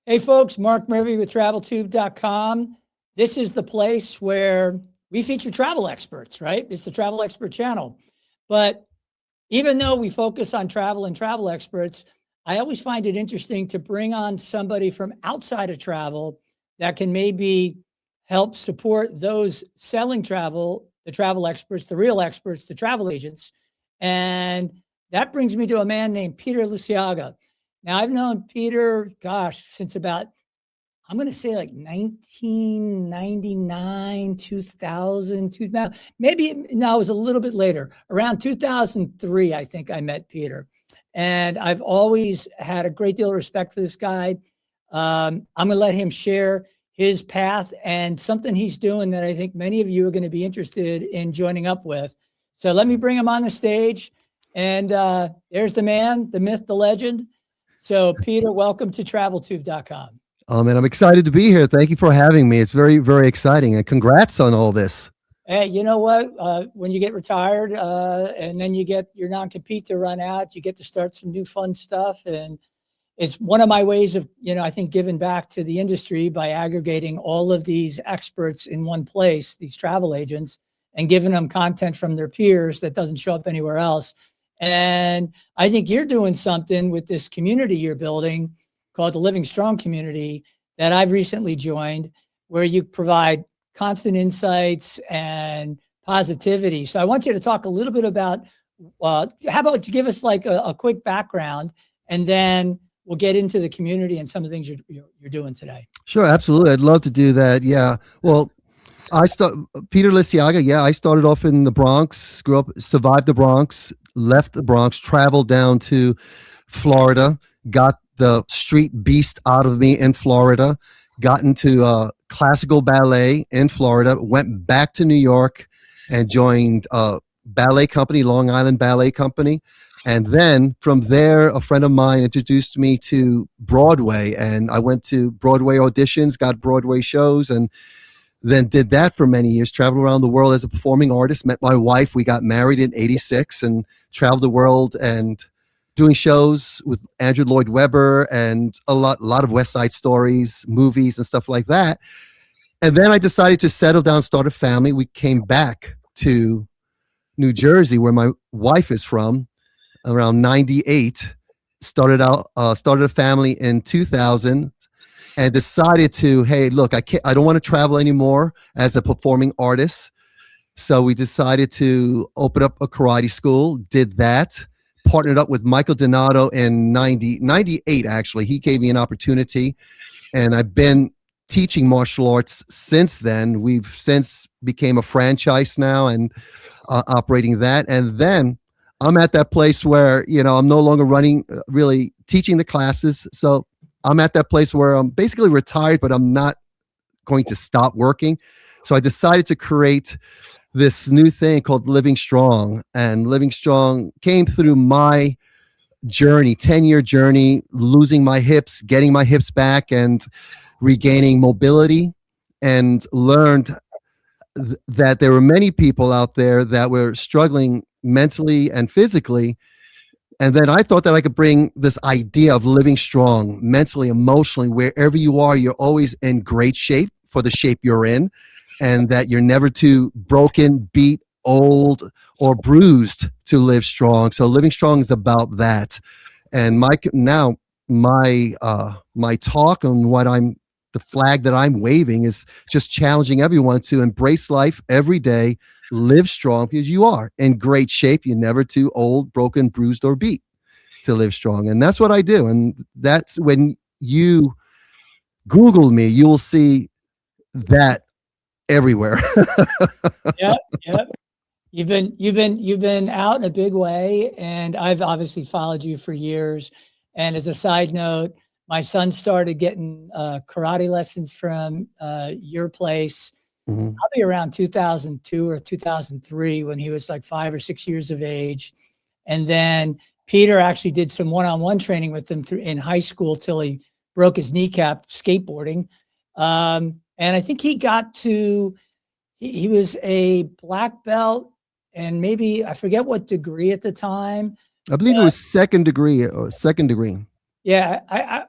Hey folks, Mark Murphy with TravelTube.com. This is the place where we feature travel experts, right? It's the Travel Expert channel. But even though we focus on travel and travel experts, I always find it interesting to bring on somebody from outside of travel that can maybe help support those selling travel, the travel experts, the real experts, the travel agents. And that brings me to a man named Peter Liciaga. Now, I've known Peter, gosh, since about, I'm going to say like 1999, 2000, maybe, no, it was a little bit later. Around 2003, I think I met Peter. And I've always had a great deal of respect for this guy. I'm going to let him share his path and something he's doing that I think many of you are going to be interested in joining up with. So let me bring him on the stage. And there's the man, the myth, the legend. So Peter, welcome to TravelTube.com. Oh man, I'm excited to be here. Thank you for having me. It's very, very exciting, and congrats on all this. Hey, you know what? When you get retired and then you get your non-compete to run out, you get to start some new fun stuff. And it's one of my ways of, I think giving back to the industry by aggregating all of these experts in one place, these travel agents, and giving them content from their peers that doesn't show up anywhere else. And I think you're doing something with this community you're building called the Living Strong community that I've recently joined, where you provide constant insights and positivity. So I want you to talk a little bit about, how about you give us like a quick background, and then we'll get into the community and some of the things you're doing today. Sure, absolutely. I'd love to do that. Yeah. Well, Peter Liciaga. Yeah, I started off in the Bronx, grew up, survived the Bronx, left the Bronx, traveled down to Florida, got the street beast out of me in Florida, got into classical ballet in Florida, went back to New York and joined a ballet company, Long Island Ballet Company. And then from there, a friend of mine introduced me to Broadway, and I went to Broadway auditions, got Broadway shows, and then did that for many years, traveled around the world as a performing artist, met my wife. We got married in '86 and traveled the world and doing shows with Andrew Lloyd Webber and a lot of West Side Stories, movies and stuff like that. And then I decided to settle down, start a family. We came back to New Jersey, where my wife is from, around '98. Started a family in 2000. And decided to, hey, look, I don't want to travel anymore as a performing artist. So we decided to open up a karate school, did that, partnered up with Michael Donato in 98, actually. He gave me an opportunity, and I've been teaching martial arts since then. We've since became a franchise now and operating that. And then I'm at that place where, I'm no longer running, really teaching the classes. So I'm at that place where I'm basically retired, but I'm not going to stop working. So I decided to create this new thing called Living Strong. And Living Strong came through my journey, 10-year journey, losing my hips, getting my hips back and regaining mobility, and learned that there were many people out there that were struggling mentally and physically. And then I thought that I could bring this idea of living strong mentally, emotionally, wherever you are, you're always in great shape for the shape you're in, and that you're never too broken, beat, old, or bruised to live strong. So living strong is about that. And my talk and the flag that I'm waving is just challenging everyone to embrace life every day, live strong, because you are in great shape. You're never too old, broken, bruised, or beat to live strong. And that's what I do. And that's when you Google me, you'll see that everywhere. Yep. You've been out in a big way, and I've obviously followed you for years. And as a side note, my son started getting karate lessons from your place probably around 2002 or 2003, when he was like 5 or 6 years of age. And then Peter actually did some one-on-one training with him in high school till he broke his kneecap skateboarding. And I think he was a black belt, and maybe, I forget what degree at the time. I believe it was second degree. Yeah,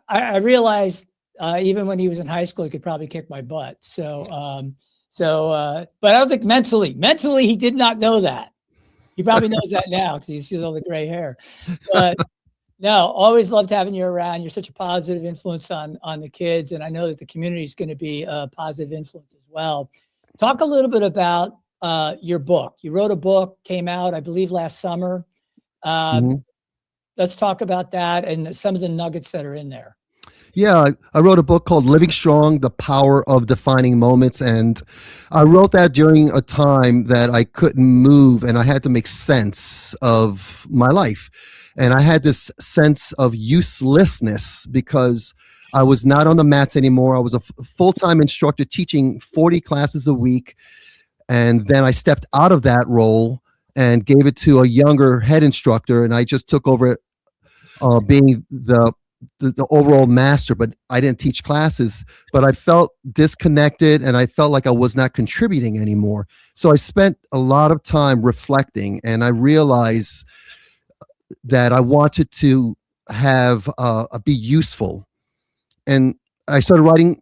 I realized even when he was in high school, he could probably kick my butt. But I don't think mentally, he did not know that. He probably knows that now because he sees all the gray hair. But no, always loved having you around. You're such a positive influence on the kids, and I know that the community is going to be a positive influence as well. Talk a little bit about your book. You wrote a book, came out, I believe, last summer. Let's talk about that and some of the nuggets that are in there. Yeah, I wrote a book called Living Strong, The Power of Defining Moments. And I wrote that during a time that I couldn't move and I had to make sense of my life. And I had this sense of uselessness because I was not on the mats anymore. I was a full-time instructor teaching 40 classes a week. And then I stepped out of that role and gave it to a younger head instructor. And I just took over being the overall master, but I didn't teach classes, but I felt disconnected and I felt like I was not contributing anymore. So I spent a lot of time reflecting and I realized that I wanted to have be useful. And I started writing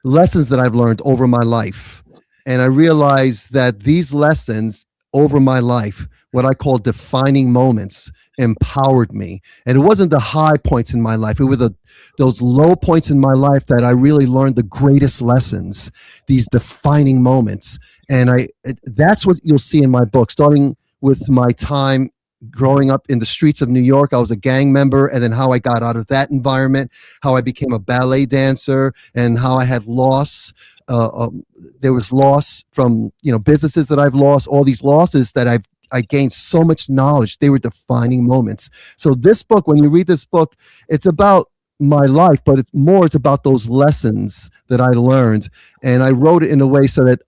lessons that I've learned over my life. And I realized that these lessons over my life, what I call defining moments, empowered me. And it wasn't the high points in my life. It were those low points in my life that I really learned the greatest lessons, these defining moments. And that's what you'll see in my book, starting with my time growing up in the streets of New York. I was a gang member, and then how I got out of that environment, how I became a ballet dancer, and how I had loss. There was loss from businesses that I've lost, all these losses that I gained so much knowledge. They were defining moments. So this book, when you read this book, it's about my life, but it's about those lessons that I learned. And I wrote it in a way so that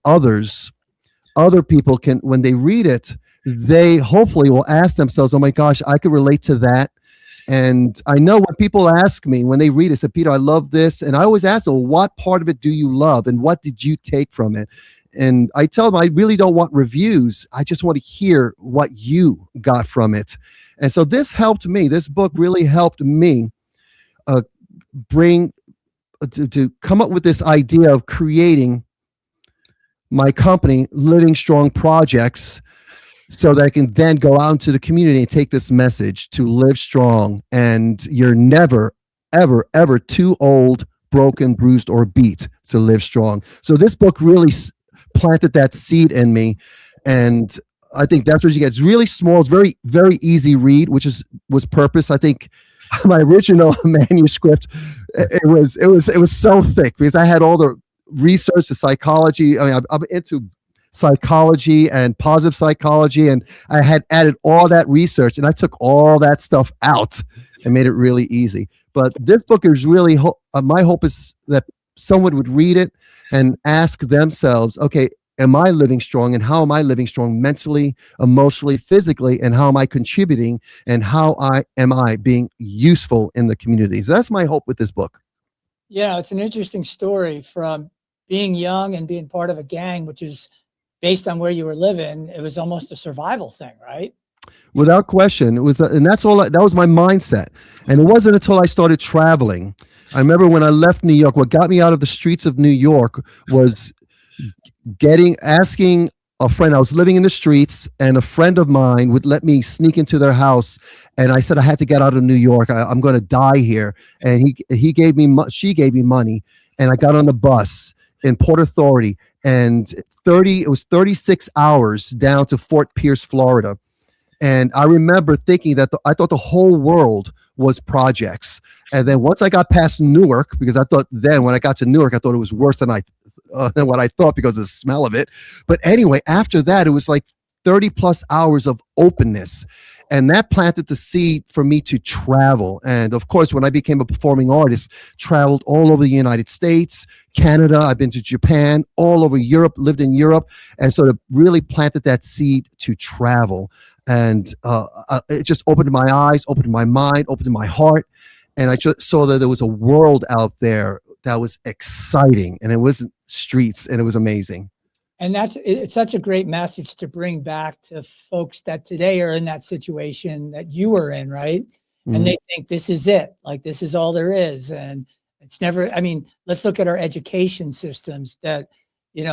other people can, when they read it, they hopefully will ask themselves, oh my gosh, I could relate to that. And I know when people ask me, when they read it, say, Peter, I love this. And I always ask them, well, what part of it do you love? And what did you take from it? And I tell them, I really don't want reviews. I just want to hear what you got from it. And so this helped me. This book really helped me to come up with this idea of creating my company, Living Strong Projects, so that I can then go out into the community and take this message to live strong. And you're never, ever, ever too old, broken, bruised, or beat to live strong. So this book really planted that seed in me. And I think that's what you get. It's really small. It's very, very easy read, which was purpose. I think my original manuscript, it was so thick because I had all the research, the psychology. I mean, I'm into psychology and positive psychology, and I had added all that research and I took all that stuff out and made it really easy. But this book is really my hope is that someone would read it and ask themselves, okay, am I living strong, and how am I living strong mentally, emotionally, physically, and how am I contributing, and how am I being useful in the community? So that's my hope with this book. Yeah, it's an interesting story from being young and being part of a gang, which is based on where you were living. It was almost a survival thing, right? Without question. It was, and that's all. That was my mindset. And it wasn't until I started traveling. I remember when I left New York, what got me out of the streets of New York was asking a friend. I was living in the streets, and a friend of mine would let me sneak into their house. And I said I had to get out of New York. I'm going to die here. And she gave me money, and I got on the bus in Port Authority, and it was 36 hours down to Fort Pierce, Florida. And I remember thinking that I thought the whole world was projects. And then once I got past Newark, because I thought then when I got to Newark, I thought it was worse than what I thought because of the smell of it. But anyway, after that, it was like 30 plus hours of openness. And that planted the seed for me to travel. And of course, when I became a performing artist, traveled all over the United States, Canada, I've been to Japan, all over Europe, lived in Europe, and sort of really planted that seed to travel. And it just opened my eyes, opened my mind, opened my heart. And I just saw that there was a world out there that was exciting, and it wasn't streets, and it was amazing. And it's such a great message to bring back to folks that today are in that situation that you were in, right? Mm-hmm. And they think this is it, like this is all there is. And It's never, I mean, let's look at our education systems that,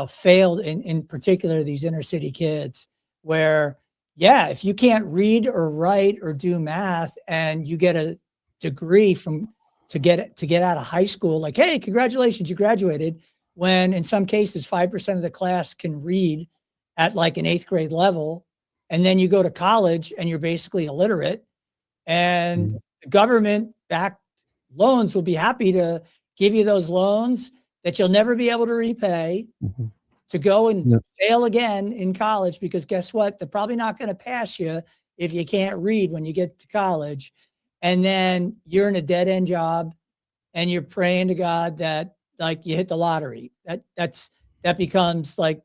failed in particular these inner city kids where, yeah, if you can't read or write or do math and you get a degree to get out of high school, like, hey, congratulations, you graduated. When in some cases, 5% of the class can read at like an 8th grade level. And then you go to college and you're basically illiterate. And the government backed loans will be happy to give you those loans that you'll never be able to repay Mhm. to go and Yeah. fail again in college, because guess what? They're probably not going to pass you if you can't read when you get to college. And then you're in a dead end job and you're praying to God that like you hit the lottery. That becomes like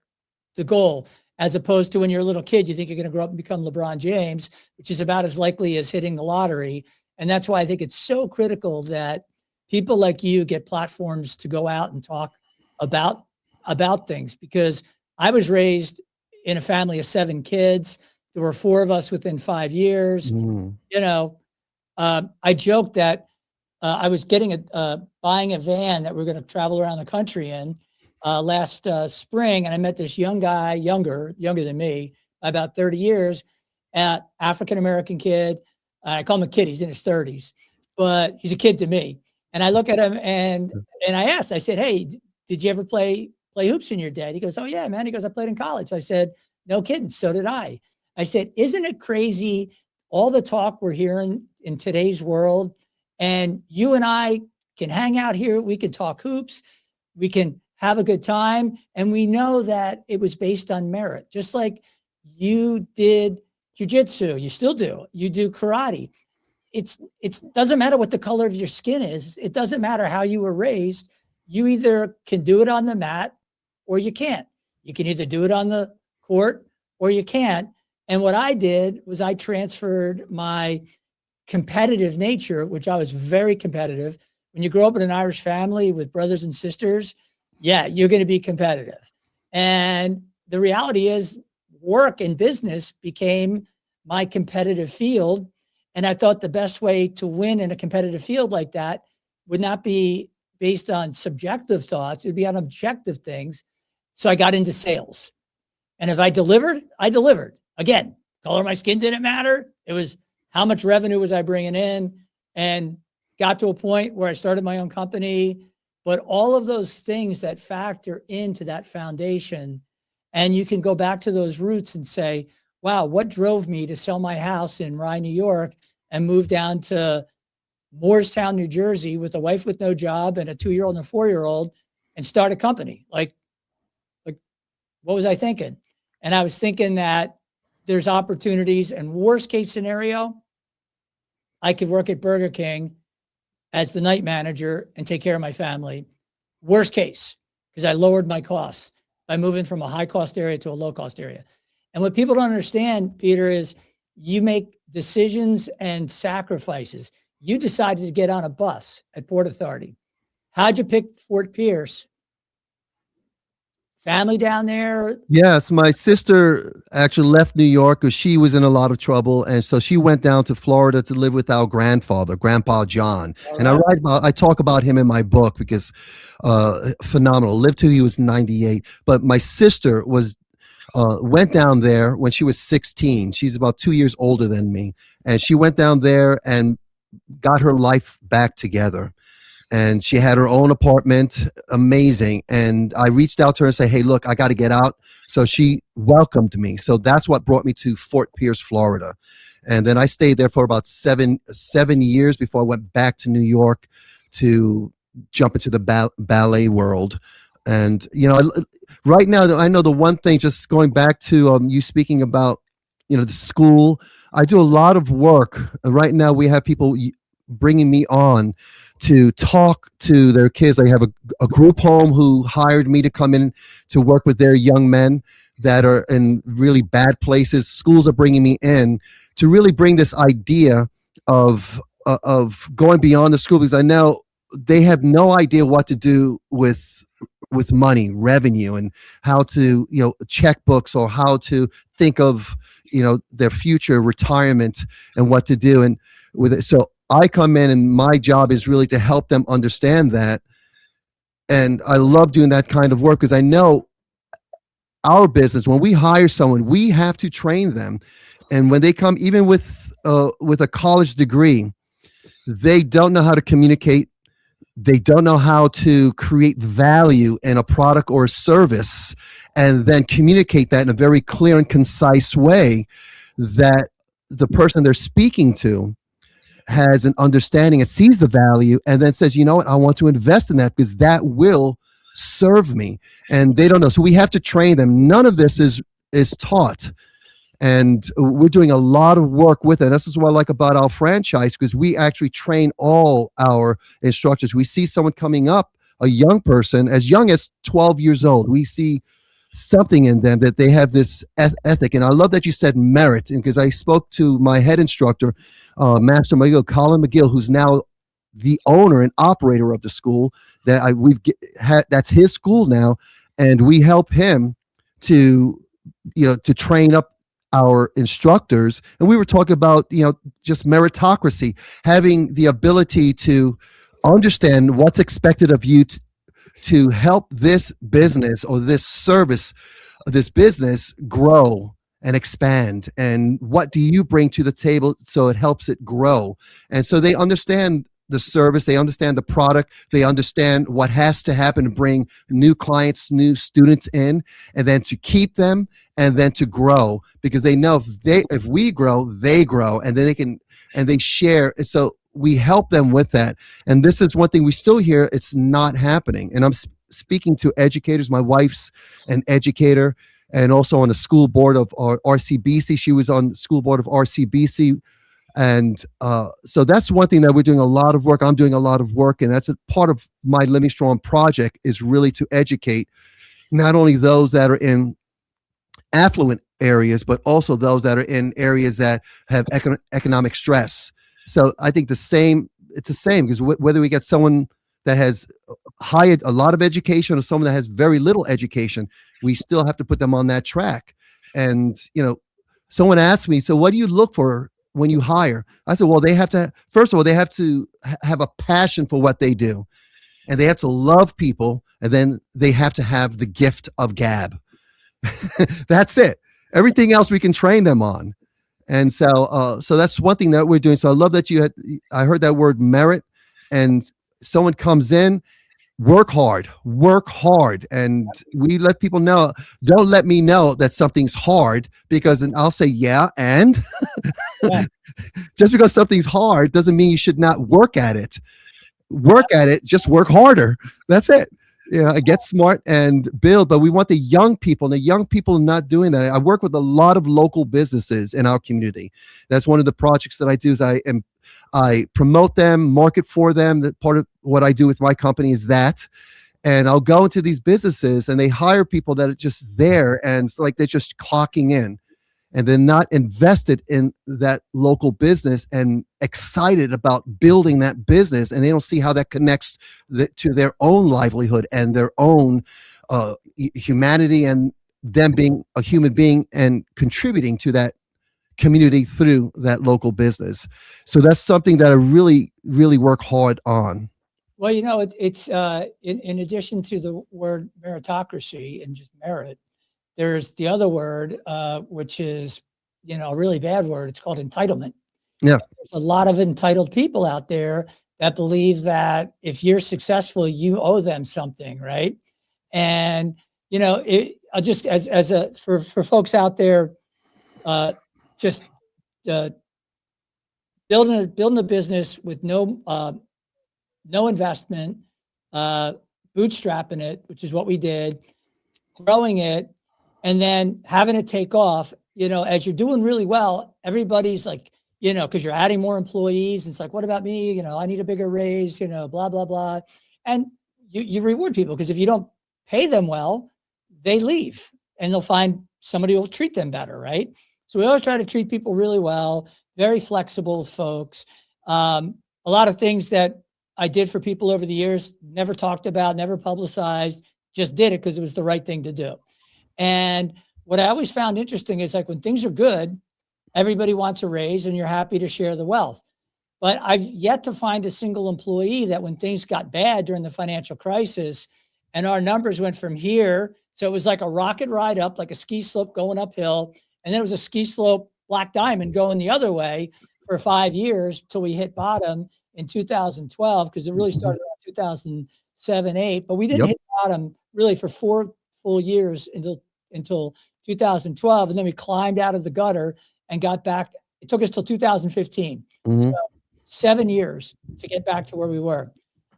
the goal, as opposed to when you're a little kid, you think you're going to grow up and become LeBron James, which is about as likely as hitting the lottery. And that's why I think it's so critical that people like you get platforms to go out and talk about things, because I was raised in a family of 7 kids. There were 4 of us within 5 years. Mm. I joked that I was buying a van that we're going to travel around the country in last spring, and I met this young guy, younger than me, by about 30 years, African American kid. I call him a kid. He's in his 30s, but he's a kid to me. And I look at him and I asked, I said, "Hey, did you ever play hoops in your day?" He goes, "Oh yeah, man." He goes, "I played in college." I said, "No kidding, so did I." I said, "Isn't it crazy all the talk we're hearing in today's world? And you and I can hang out here. We can talk hoops. We can have a good time. And we know that it was based on merit, just like you did jujitsu. You still do. You do karate. It doesn't matter what the color of your skin is. It doesn't matter how you were raised. You either can do it on the mat or you can't. You can either do it on the court or you can't. And what I did was I transferred my competitive nature, which I was very competitive. When you grow up in an Irish family with brothers and sisters, yeah, you're going to be competitive. And the reality is work and business became my competitive field. And I thought the best way to win in a competitive field like that would not be based on subjective thoughts. It would be on objective things. So I got into sales. And if I delivered, I delivered. Again, color of my skin didn't matter. It was how much revenue was I bringing in, and got to a point where I started my own company. But all of those things that factor into that foundation, and you can go back to those roots and say, wow, what drove me to sell my house in Rye, New York and move down to Moorestown, New Jersey with a wife with no job and a 2-year-old and a 4-year-old and start a company? Like what was I thinking? And I was thinking that there's opportunities, and worst case scenario, I could work at Burger King as the night manager and take care of my family. Worst case, because I lowered my costs by moving from a high cost area to a low cost area. And what people don't understand, Peter, is you make decisions and sacrifices. You decided to get on a bus at Port Authority. How'd you pick Fort Pierce? Family down there? Yes, my sister actually left New York because she was in a lot of trouble, and so she went down to Florida to live with our grandfather, Grandpa John. All And right. I talk about him in my book because phenomenal. Lived till he was 98. But my sister went down there when she was 16. She's about 2 years older than me, and she went down there and got her life back together. And she had her own apartment, amazing. And I reached out to her and said, "Hey, look, I got to get out." So she welcomed me. So that's what brought me to Fort Pierce, Florida. And then I stayed there for about seven years before I went back to New York to jump into the ballet world. And right now, I know the one thing. Just going back to you speaking about, the school. I do a lot of work right now. We have people bringing me on to talk to their kids. I have a group home who hired me to come in to work with their young men that are in really bad places. Schools are bringing me in to really bring this idea of going beyond the school, because I know they have no idea what to do with money, revenue, and how to, checkbooks, or how to think of, their future retirement and what to do. And with it, so I come in and my job is really to help them understand that. And I love doing that kind of work because I know our business, when we hire someone, we have to train them. And when they come, even with a college degree, they don't know how to communicate. They don't know how to create value in a product or a service and then communicate that in a very clear and concise way that the person they're speaking to has an understanding and sees the value and then says, you know what, I want to invest in that because that will serve me. And they don't know. So we have to train them. None of this is taught. And we're doing a lot of work with it. This is what I like about our franchise, because we actually train all our instructors. We see someone coming up, a young person, as young as 12 years old. We see something in them that they have this ethic. And I love that you said merit, because I spoke to my head instructor, Master McGill, Colin McGill, who's now the owner and operator of the school that's his school now. And we help him to train up our instructors. And we were talking about, just meritocracy, having the ability to understand what's expected of you to help this business or this service, this business grow and expand. And what do you bring to the table so it helps it grow? And so they understand the service, they understand the product, they understand what has to happen to bring new clients, new students in, and then to keep them, and then to grow, because they know if we grow, they grow, and then they share. So we help them with that. And this is one thing we still hear, it's not happening. And I'm speaking to educators. My wife's an educator and also on the school board of RCBC. She was on the school board of RCBC. And so that's one thing that we're doing a lot of work. I'm doing a lot of work, and that's a part of my Living Strong project, is really to educate not only those that are in affluent areas, but also those that are in areas that have economic stress. So I think it's the same, because whether we get someone that has a lot of education or someone that has very little education, we still have to put them on that track. And, someone asked me, so what do you look for when you hire? I said, well, first of all, they have to have a passion for what they do, and they have to love people, and then they have to have the gift of gab. That's it. Everything else we can train them on. And so that's one thing that we're doing. So I love that I heard that word merit, and someone comes in, work hard. And we let people know, don't let me know that something's hard, because then I'll say, yeah. And Yeah. just because something's hard doesn't mean you should not work at it. Just work harder. That's it. Get smart and build. But we want the young people, and the young people are not doing that. I work with a lot of local businesses in our community. That's one of the projects that I do, is I promote them, market for them. That part of what I do with my company is that. And I'll go into these businesses, and they hire people that are just there, and it's like they're just clocking in, and they're not invested in that local business and excited about building that business, and they don't see how that connects to their own livelihood and their own humanity, and them being a human being and contributing to that community through that local business. So that's something that I really, really work hard on. Well, it's in addition to the word meritocracy and just merit, there's the other word, which is, a really bad word. It's called entitlement. Yeah. There's a lot of entitled people out there that believe that if you're successful, you owe them something, right? And just for folks out there, just building a business with no investment, bootstrapping it, which is what we did, growing it, and then having it take off. As you're doing really well, everybody's like, because you're adding more employees, and it's like, what about me? I need a bigger raise, blah, blah, blah. And you reward people, because if you don't pay them well, they leave, and they'll find somebody who will treat them better, right? So we always try to treat people really well, very flexible with folks. A lot of things that I did for people over the years, never talked about, never publicized, just did it because it was the right thing to do. And what I always found interesting is, like, when things are good, everybody wants a raise, and you're happy to share the wealth. But I've yet to find a single employee that when things got bad during the financial crisis and our numbers went from here, so it was like a rocket ride up, like a ski slope going uphill, and then it was a ski slope black diamond going the other way for 5 years till we hit bottom in 2012, because it really Mhm. started around 2007, 8, but we didn't Yep. hit bottom really for 4 full years until 2012, and then we climbed out of the gutter and got back. It took us till 2015. So Mhm. 7 years to get back to where we were.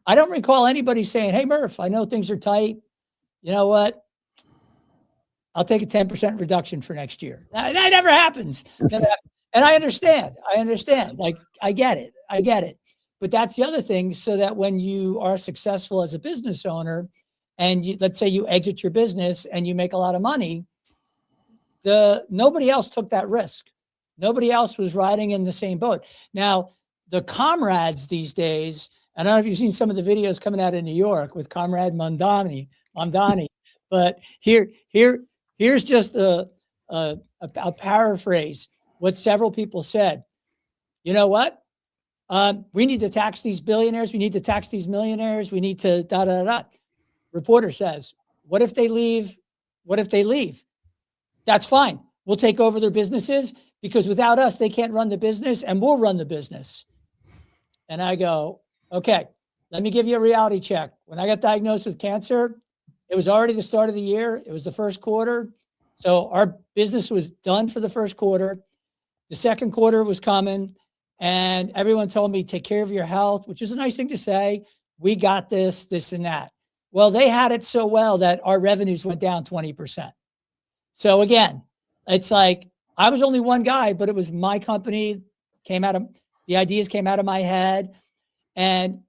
I don't recall anybody saying, "Hey, Murph, I know things are tight. You know what? I'll take a 10% reduction for next year." That never happens. Never hap And I understand. I understand. Like, I get it. I get it. But that's the other thing, so that when you are successful as a business owner and let's say you exit your business and you make a lot of money, nobody else took that risk. Nobody else was riding in the same boat. Now, the comrades these days, I don't know if you've seen some of the videos coming out of New York with Comrade Mondani, but here's just a paraphrase what several people said. You know what? We need to tax these billionaires. We need to tax these millionaires. We need to da da da. Reporter says, "What if they leave? What if they leave? That's fine. We'll take over their businesses, because without us, they can't run the business, and we'll run the business." And I go, "Okay, let me give you a reality check. When I got diagnosed with cancer, it was already the start of the year. It was the first quarter. So our business was done for the first quarter. The second quarter was coming, and everyone told me, take care of your health, which is a nice thing to say. We got this and that. Well, they had it so well that our revenues went down 20%. So again, it's like I was only one guy, but it was my company, the ideas came out of my head. And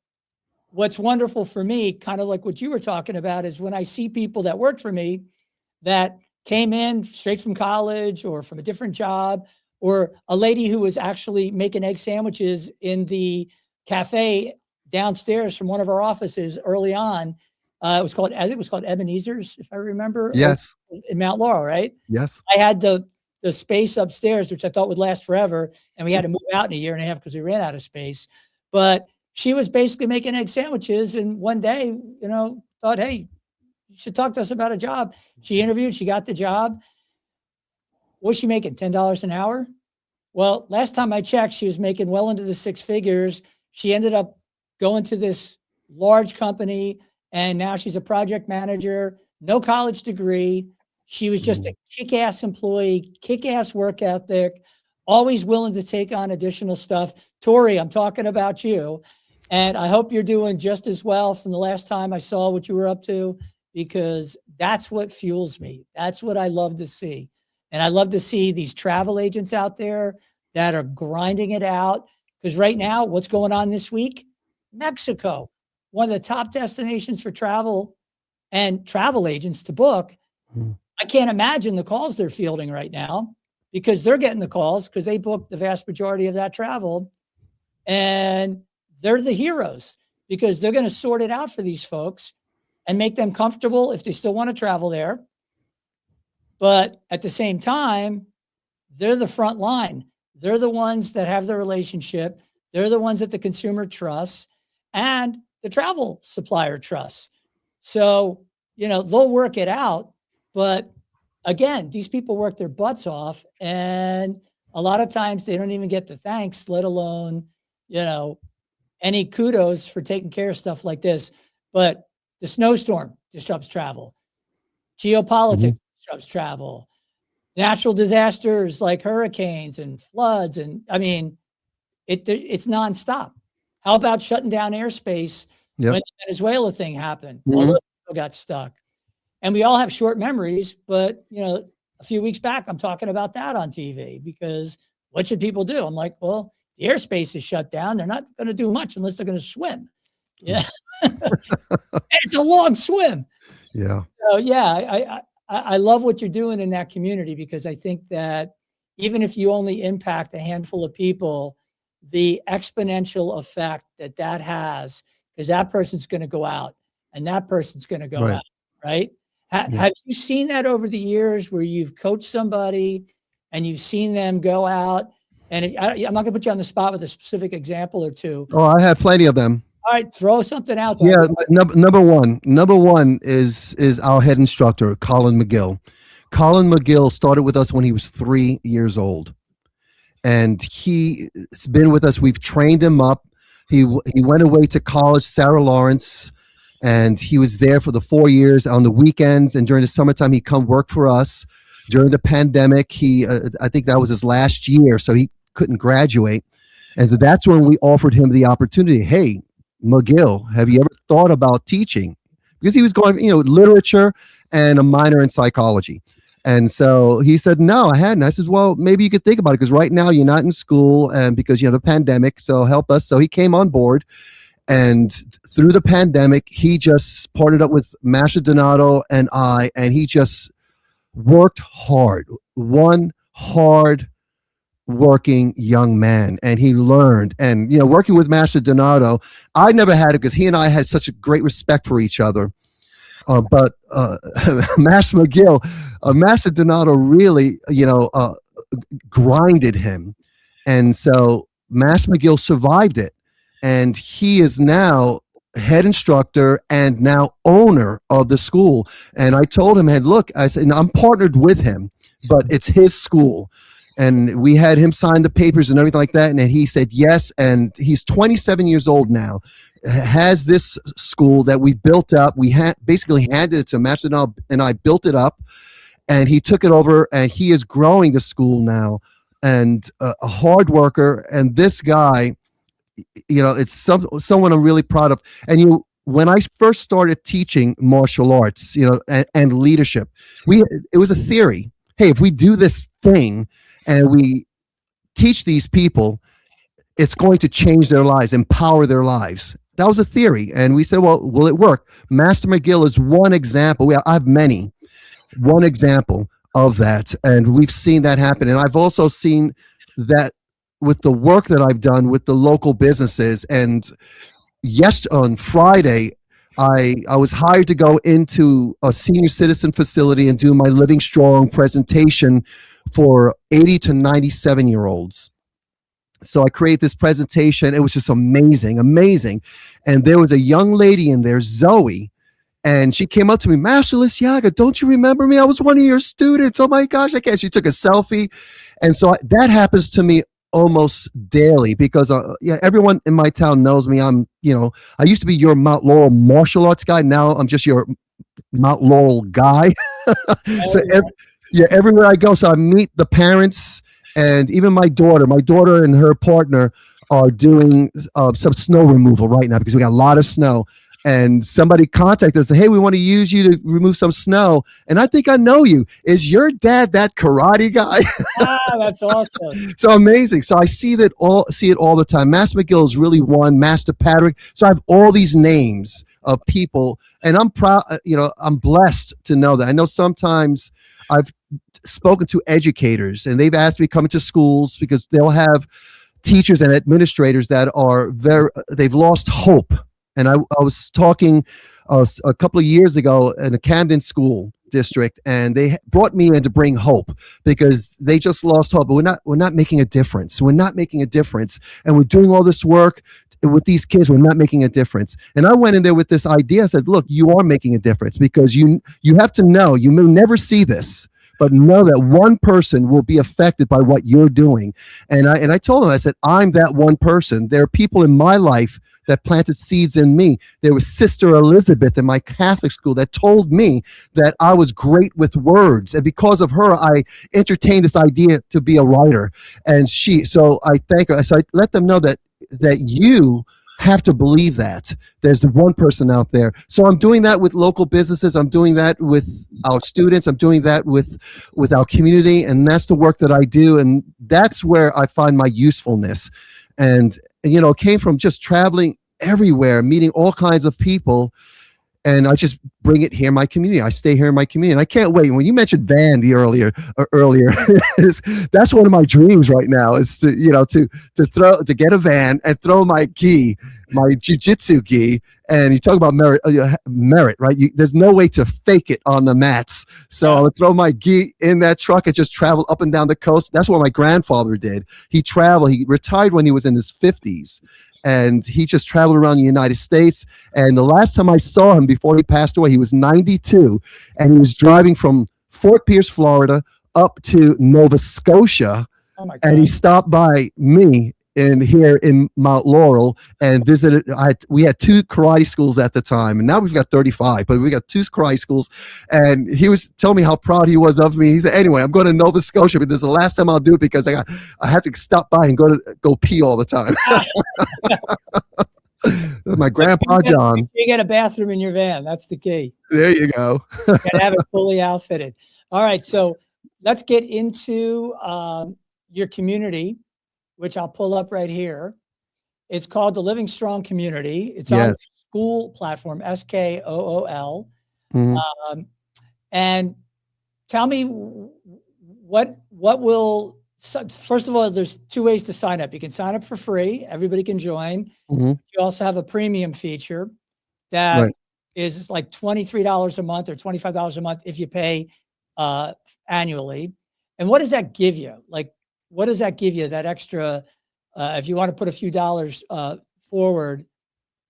what's wonderful for me, kind of like what you were talking about, is when I see people that worked for me that came in straight from college or from a different job, or a lady who was actually making egg sandwiches in the cafe downstairs from one of our offices early on. I think it was called Ebenezer's, if I remember, Yes. in Mount Laurel, right? Yes. I had the space upstairs, which I thought would last forever, and we had to move out in a year and a half because we ran out of space. But she was basically making egg sandwiches, and one day, thought, "Hey, you should talk to us about a job." She interviewed, she got the job. What was she making? $10 an hour? Well, last time I checked, she was making well into the six figures. She ended up going to this large company, and now she's a project manager, no college degree. She was just a kick-ass employee, kick-ass work ethic, always willing to take on additional stuff. Tori, I'm talking about you. And I hope you're doing just as well from the last time I saw what you were up to, because that's what fuels me. That's what I love to see. And I love to see these travel agents out there that are grinding it out. Because right now, what's going on this week? Mexico, one of the top destinations for travel and travel agents to book. Mhm. I can't imagine the calls they're fielding right now, because they're getting the calls because they booked the vast majority of that travel. And they're the heroes, because they're going to sort it out for these folks and make them comfortable if they still want to travel there. But at the same time, they're the front line. They're the ones that have the relationship. They're the ones that the consumer trusts and the travel supplier trusts. So, they'll work it out. But again, these people work their butts off. And a lot of times they don't even get the thanks, let alone, any kudos for taking care of stuff like this. But the snowstorm disrupts travel. Geopolitics Mhm. disrupts travel. Natural disasters like hurricanes and floods, and I mean, it's nonstop. How about shutting down airspace when Yep. the Venezuela thing happened? All Mhm. those people got stuck, and we all have short memories. But a few weeks back, I'm talking about that on TV, because what should people do? I'm like, well, the airspace is shut down. They're not going to do much unless they're going to swim. Yeah, and it's a long swim. Yeah. So yeah, I love what you're doing in that community, because I think that even if you only impact a handful of people, the exponential effect that has, because that person's going to go out and that person's going to go Right. out, right? Yeah. Have you seen that over the years, where you've coached somebody and you've seen them go out And I'm not going to put you on the spot with a specific example or two. Oh, I have plenty of them. All right, throw something out there. Yeah, number one is our head instructor, Colin McGill. Colin McGill started with us when he was 3 years old, and he's been with us. We've trained him up. He went away to college, Sarah Lawrence, and he was there for the 4 years. On the weekends and during the summertime, he'd come work for us. During the pandemic, I think that was his last year, so he couldn't graduate, and so that's when we offered him the opportunity. Hey, McGill, have you ever thought about teaching? Because he was going, literature and a minor in psychology. And so he said, no, I hadn't. I said, well, maybe you could think about it, because right now you're not in school and because the pandemic, so help us. So he came on board, and through the pandemic, he just partnered up with Master Donato and he just worked hard, one hard working young man, and he learned. And working with Master Donato, I never had it because he and I had such a great respect for each other. But Master McGill, Master Donato really, grinded him, and so Master McGill survived it, and he is now head instructor and now owner of the school. And I told him, hey, look, I said, I'm partnered with him, but it's his school. And we had him sign the papers and everything like that. And then he said yes. And he's 27 years old now, has this school that we built up. We basically handed it to Master and I built it up. And he took it over, and he is growing the school now, and a hard worker. And this guy, it's someone I'm really proud of. And when I first started teaching martial arts, and leadership, it was a theory. Hey, if we do this thing and we teach these people, it's going to change their lives, empower their lives. That was a theory. And we said, well, will it work? Master McGill is one example. I have many. One example of that. And we've seen that happen. And I've also seen that with the work that I've done with the local businesses. And on Friday, I was hired to go into a senior citizen facility and do my Living Strong presentation for 80 to 97-year-olds. So I created this presentation. It was just amazing. And there was a young lady in there, Zoe, and she came up to me, Master Liciaga, don't you remember me? I was one of your students. Oh my gosh, I can't. She took a selfie. And so that happens to me almost daily, because everyone in my town knows me. I used to be your Mount Laurel martial arts guy. Now I'm just your Mount Laurel guy. So everywhere I go, so I meet the parents, and even my daughter and her partner are doing some snow removal right now, because we got a lot of snow. And somebody contacted us and said, hey, we want to use you to remove some snow. And I think I know you. Is your dad that karate guy? That's awesome. So amazing. So I see it all the time. Master McGill is really one. Master Patrick. So I have all these names of people, and I'm proud. I'm blessed to know that. I know sometimes I've spoken to educators, and they've asked me to come into schools because they'll have teachers and administrators that are they've lost hope. And I was talking a couple of years ago in a Camden school district, and they brought me in to bring hope, because they just lost hope. But we're not making a difference. We're not making a difference, and we're doing all this work with these kids. We're not making a difference. And I went in there with this idea. I said, look, you are making a difference, because you have to know. You may never see this, but know that one person will be affected by what you're doing. And I told them, I said, I'm that one person. There are people in my life that planted seeds in me. There was Sister Elizabeth in my Catholic school that told me that I was great with words. And because of her, I entertained this idea to be a writer. And so I thank her. So I let them know that you have to believe that there's one person out there. So I'm doing that with local businesses. I'm doing that with our students. I'm doing that with our community. And that's the work that I do. And that's where I find my usefulness. And it came from just traveling everywhere, meeting all kinds of people. and I just bring it here in my community. I stay here in my community, and I can't wait. When you mentioned van earlier, that's one of my dreams right now. Is to to get a van and throw my gi, my jiu-jitsu gi. And you talk about merit, right? There's no way to fake it on the mats. So I would throw my gi in that truck and just travel up and down the coast. That's what my grandfather did. He traveled. He retired when he was in his 50s. And he just traveled around the United States. And the last time I saw him before he passed away, he was 92. And he was driving from Fort Pierce, Florida, up to Nova Scotia. Oh my God. And he stopped by me here in Mount Laurel and visited. We had 2 karate schools at the time, and now we've got 35, but we got 2 karate schools. And he was telling me how proud he was of me. He said, anyway, I'm going to Nova Scotia, but this is the last time I'll do it because I have to stop by and go pee all the time. My grandpa John. You get a bathroom in your van. That's the key. There you go. You gotta have it fully outfitted. All right, so let's get into your community, which I'll pull up right here. It's called the Living Strong Community. It's on the school platform, SKOOL. Mm-hmm. And tell me what will, first of all, there's 2 ways to sign up. You can sign up for free. Everybody can join. Mm-hmm. You also have a premium feature that is like $23 a month or $25 a month if you pay annually. And what does that give you? Like, what does that give you, that extra, if you want to put a few dollars forward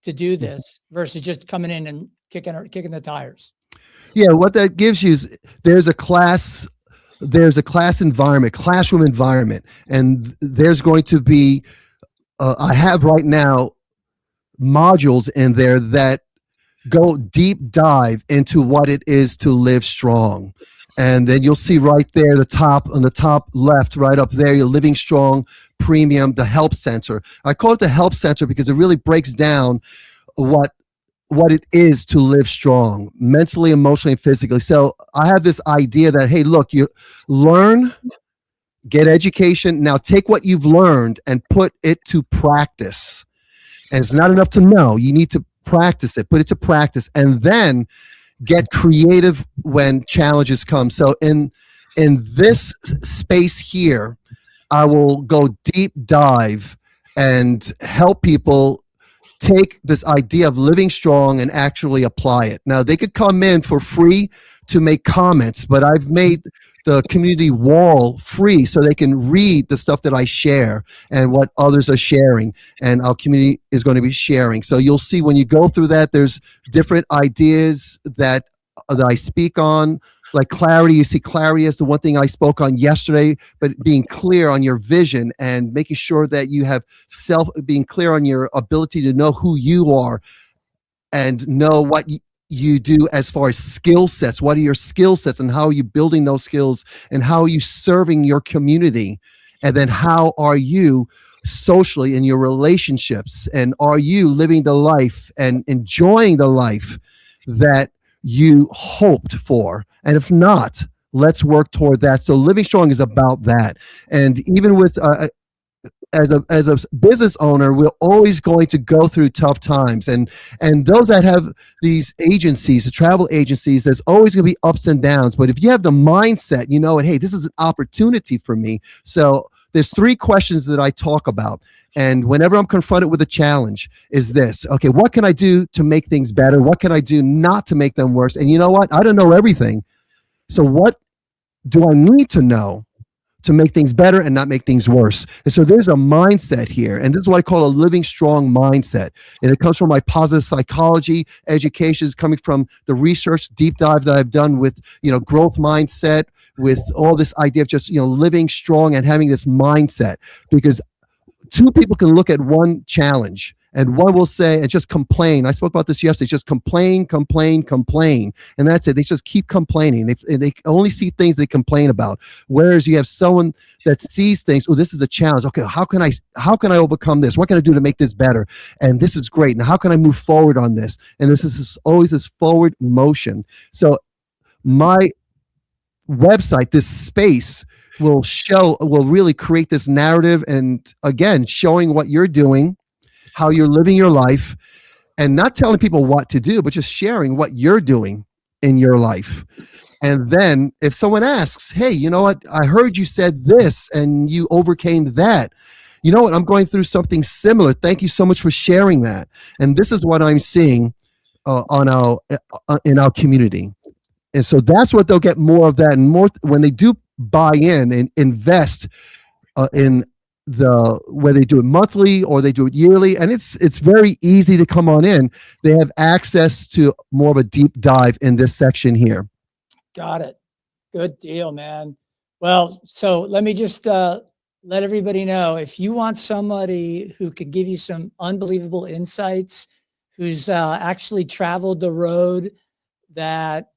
to do this versus just coming in and kicking the tires? Yeah, what that gives you is there's a class environment, classroom environment, and there's going to be, I have right now modules in there that go deep dive into what it is to live strong. And then you'll see right there, on the top left, right up there, your Living Strong Premium, the Help Center. I call it the Help Center because it really breaks down what it is to live strong, mentally, emotionally, and physically. So I have this idea that, hey, look, you learn, get education. Now take what you've learned and put it to practice. And it's not enough to know. You need to practice it, put it to practice, and then get creative when challenges come. So in this space here, I will go deep dive and help people take this idea of living strong and actually apply it. Now, they could come in for free to make comments, but I've made the community wall free so they can read the stuff that I share and what others are sharing, and our community is going to be sharing. So you'll see when you go through that, there's different ideas that I speak on, like clarity. You see clarity as the one thing I spoke on yesterday, but being clear on your vision and making sure that you have being clear on your ability to know who you are and know what you do as far as skill sets. What are your skill sets and how are you building those skills and how are you serving your community? And then how are you socially in your relationships? And are you living the life and enjoying the life that you hoped for? And if not, let's work toward that. So Living Strong is about that. And even with as a business owner, we're always going to go through tough times, and those that have these agencies, the travel agencies, there's always going to be ups and downs. But if you have the mindset, you know, hey, this is an opportunity for me. So there's 3 questions that I talk about. And whenever I'm confronted with a challenge is this: okay, what can I do to make things better? What can I do not to make them worse? And you know what? I don't know everything. So what do I need to know to make things better and not make things worse? And so there's a mindset here. And this is what I call a living strong mindset. And it comes from my positive psychology education, is coming from the research deep dive that I've done with, growth mindset, with all this idea of just, living strong and having this mindset. Because 2 people can look at one challenge and one will say, and just complain. I spoke about this yesterday, just complain. And that's it. They just keep complaining. They only see things they complain about. Whereas you have someone that sees things, oh, this is a challenge. Okay, how can I overcome this? What can I do to make this better? And this is great. Now, how can I move forward on this? And this is always this forward motion. So my website, this space, will really create this narrative, and again, showing what you're doing, how you're living your life, and not telling people what to do, but just sharing what you're doing in your life. And then if someone asks, hey, you know what? I heard you said this and you overcame that. You know what? I'm going through something similar. Thank you so much for sharing that. And this is what I'm seeing in our community. And so that's what they'll get more of that, and more when they do buy in and invest in whether they do it monthly or they do it yearly. And it's very easy to come on in. They have access to more of a deep dive in this section here. Got it. Good deal, man. Well, so let me just let everybody know, if you want somebody who can give you some unbelievable insights, who's actually traveled the road that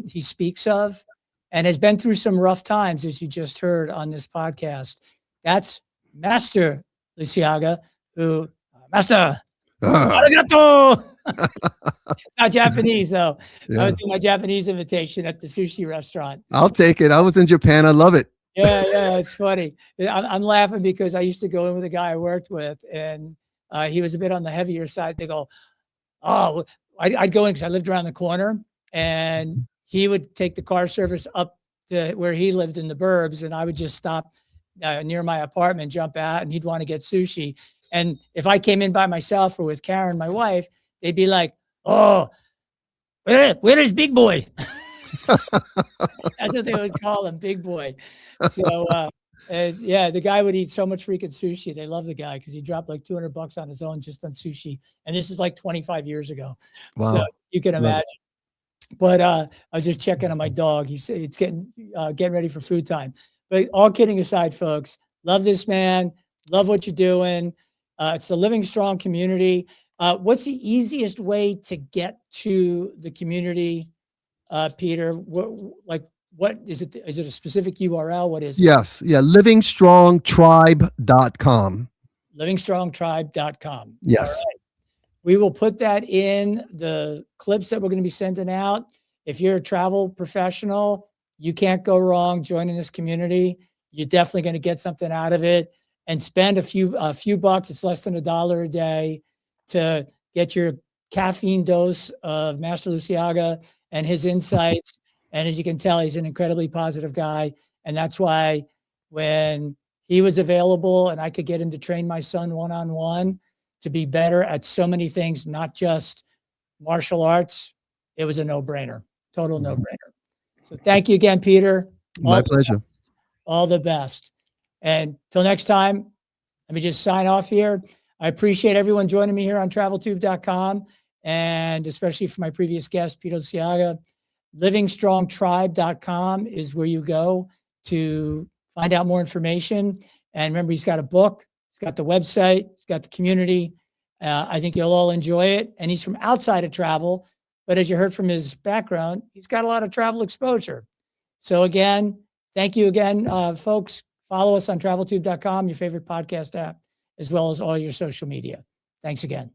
he speaks of and has been through some rough times, as you just heard on this podcast, that's Master Liciaga, Master Arigato. It's not Japanese, though. Yeah. I was doing my Japanese invitation at the sushi restaurant. I'll take it. I was in Japan. I love it. Yeah, it's funny. I'm laughing because I used to go in with a guy I worked with, and he was a bit on the heavier side. They go, oh, I'd go in because I lived around the corner, and he would take the car service up to where he lived in the burbs, and I would just stop near my apartment, jump out, and he'd want to get sushi. And if I came in by myself or with Karen, my wife, they'd be like, oh, where is Big Boy? That's what they would call him, Big Boy. So, yeah, the guy would eat so much freaking sushi. They love the guy because he dropped like $200 on his own just on sushi. And this is like 25 years ago. Wow. So you can imagine. But I was just checking on my dog. He said it's getting ready for food time. But all kidding aside, folks, love this man. Love what you're doing. It's the Living Strong community. What's the easiest way to get to the community, Peter? What is it? Is it a specific URL? What is it? Yes. Yeah. livingstrongtribe.com. livingstrongtribe.com. Yes. All right. We will put that in the clips that we're going to be sending out. If you're a travel professional, you can't go wrong joining this community. You're definitely going to get something out of it, and spend a few bucks. It's less than $1 a day to get your caffeine dose of Master Liciaga and his insights. And as you can tell, he's an incredibly positive guy. And that's why when he was available and I could get him to train my son one-on-one to be better at so many things, not just martial arts, it was a no-brainer, total no-brainer. So thank you again, Peter. My pleasure. All the best. And till next time, let me just sign off here. I appreciate everyone joining me here on traveltube.com, and especially for my previous guest, Peter Liciaga. livingstrongtribe.com is where you go to find out more information. And remember, he's got a book, he's got the website, he's got the community. I think you'll all enjoy it. And he's from outside of travel, but as you heard from his background, he's got a lot of travel exposure. So again, thank you again, folks. Follow us on traveltube.com, your favorite podcast app, as well as all your social media. Thanks again.